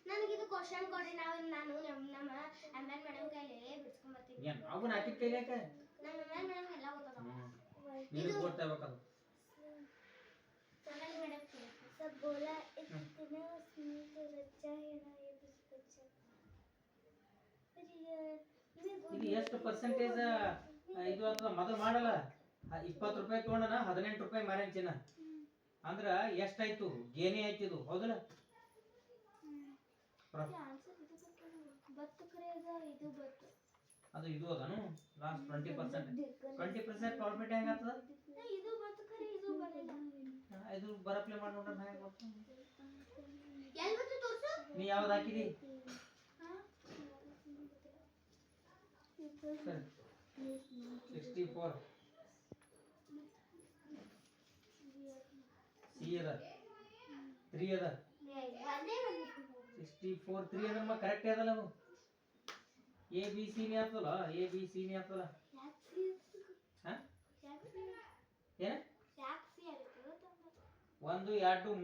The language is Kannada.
ನನಗಿದು ಕ್ವಶನ್ ಕೊಡಿ ನಾನು ನಮ್ಮ ಎಮ್ಎನ್ ಮೇಡಮ್ ಕೈಲೇ ಬಿಡ್ಸ್ಕೊಂಡ್ ಬರ್ತೀನಿ. ಏನ್ ನಾವು ನಾಕಿದ ಕೈಲಿ ಯಾಕೆ ನಮ್ಮ ಎಮ್ಎನ್ ಮೇಡಮ್ ಎಲ್ಲ ಗೊತ್ತದ. ನಿನಗೆ ಗೊತ್ತಾಗಬೇಕದು. सोनल मैडम सब बोला इतना स्मित रचा है ना ये बच्चा ಇದು ಎಷ್ಟು ಪರ್ಸೆಂಟೇಜ್ ಇದು ಅಂತ ಮೊದಲು ಮಾಡಲ್ಲ. 20 ರೂಪಾಯಿ ತಗೊಂಡನ 18 ರೂಪಾಯಿ ಮಾರೇನ್ ಚಿನ್ನ ಅಂದ್ರ ಎಷ್ಟಾಯ್ತು ಗೇನೆ ಆಯ್ತು ಇದು ಹೌದಲ್ಲ. ಬತ್ತು ಕರೆಯದ ಇದು ಬತ್ತು ಅದು ಇದು ಅದನು ಲಾಸ್ಟ್ 20% 20% ಪ್ರಾಫಿಟ್ ಹೆಂಗ ಆಗ್ತದ. ಇದು ಬತ್ತು ಕರೆ ಇದು ಬರಲ್ಲ. ಇದು ಬರಪ್ಲೆ ಮಾಡಿ ನೋಡ್ರ ಹೆಂಗ ಬರ್ತದ. ಎಲ್ಲಿ ಬತ್ತು ತೋರ್ಸು. ನೀ ಯಾವ್ದು ಹಾಕಿದಿ. ಸರಿ 64 ಸಿ ಅದ 3 ಅದ 64 3 ಅದ ಮ ಕರೆಕ್ಟ್ ಅದಲ್ಲ ಅವು ಎ ಬಿ ಸಿ ನೇ ಆಗ್ತಲ್ಲ ಎ ಬಿ ಸಿ ನೇ ಆಗ್ತಲ್ಲ. ಹಾ ಏನ 1 2